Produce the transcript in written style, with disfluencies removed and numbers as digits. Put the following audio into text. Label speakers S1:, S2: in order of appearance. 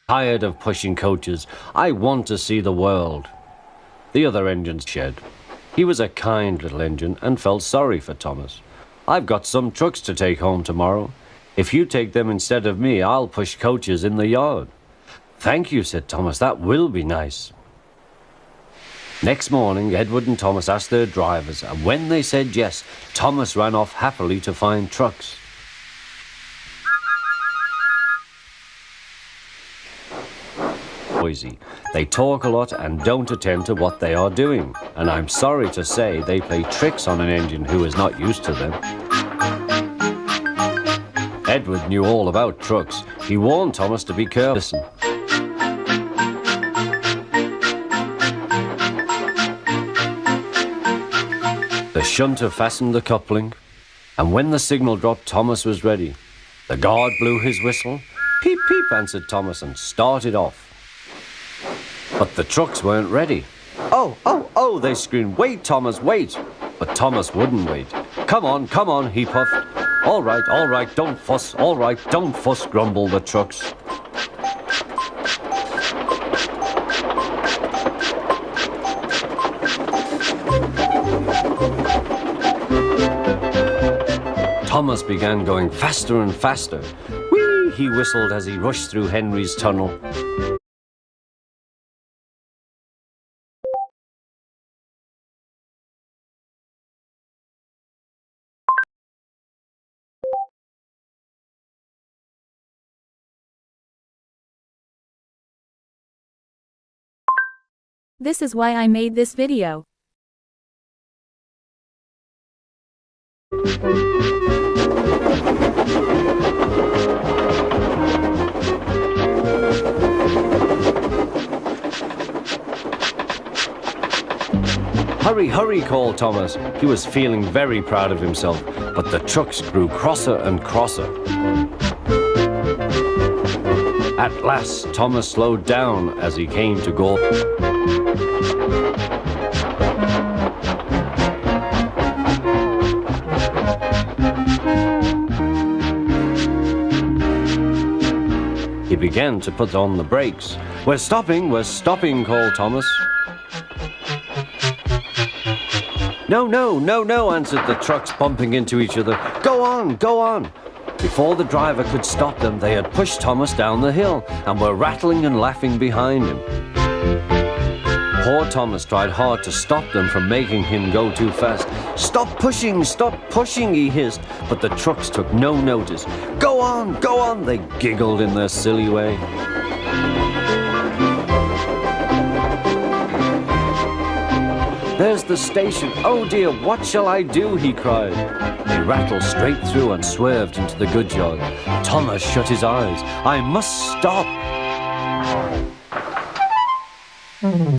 S1: Tired of pushing coaches. I want to see the world. The other engines shed. He was a kind little engine and felt sorry for Thomas. I've got some trucks to take home tomorrow. If you take them instead of me, I'll push coaches in the yard. Thank you, said Thomas. That will be nice. Next morning, Edward and Thomas asked their drivers, and when they said yes, Thomas ran off happily to find trucks. Noisy. They talk a lot and don't attend to what they are doing, and I'm sorry to say they play tricks on an engine who is not used to them. Edward knew all about trucks. He warned Thomas to be careful. Listen. The shunter fastened the coupling, and when the signal dropped, Thomas was ready. The guard blew his whistle. Peep, peep, answered Thomas, and started off. But the trucks weren't ready. Oh, oh, oh, they screamed, wait, Thomas, wait. But Thomas wouldn't wait. Come on, he puffed. All right, don't fuss, all right, don't fuss, grumbled the trucks. Thomas began going faster and faster. Whee! He whistled as he rushed through Henry's tunnel.
S2: This is why I made this video.
S1: Hurry, hurry, called Thomas. He was feeling very proud of himself, but the trucks grew crosser and crosser. At last, Thomas slowed down as he came to go. He began to put on the brakes. We're stopping, called Thomas. No, answered the trucks, bumping into each other. Go on, go on. Before the driver could stop them, they had pushed Thomas down the hill and were rattling and laughing behind him. Poor Thomas tried hard to stop them from making him go too fast. Stop pushing, he hissed, but the trucks took no notice. Go on, they giggled in their silly way. There's the station. Oh dear, what shall I do? He cried. He rattled straight through and swerved into the goods yard. Thomas shut his eyes. I must stop.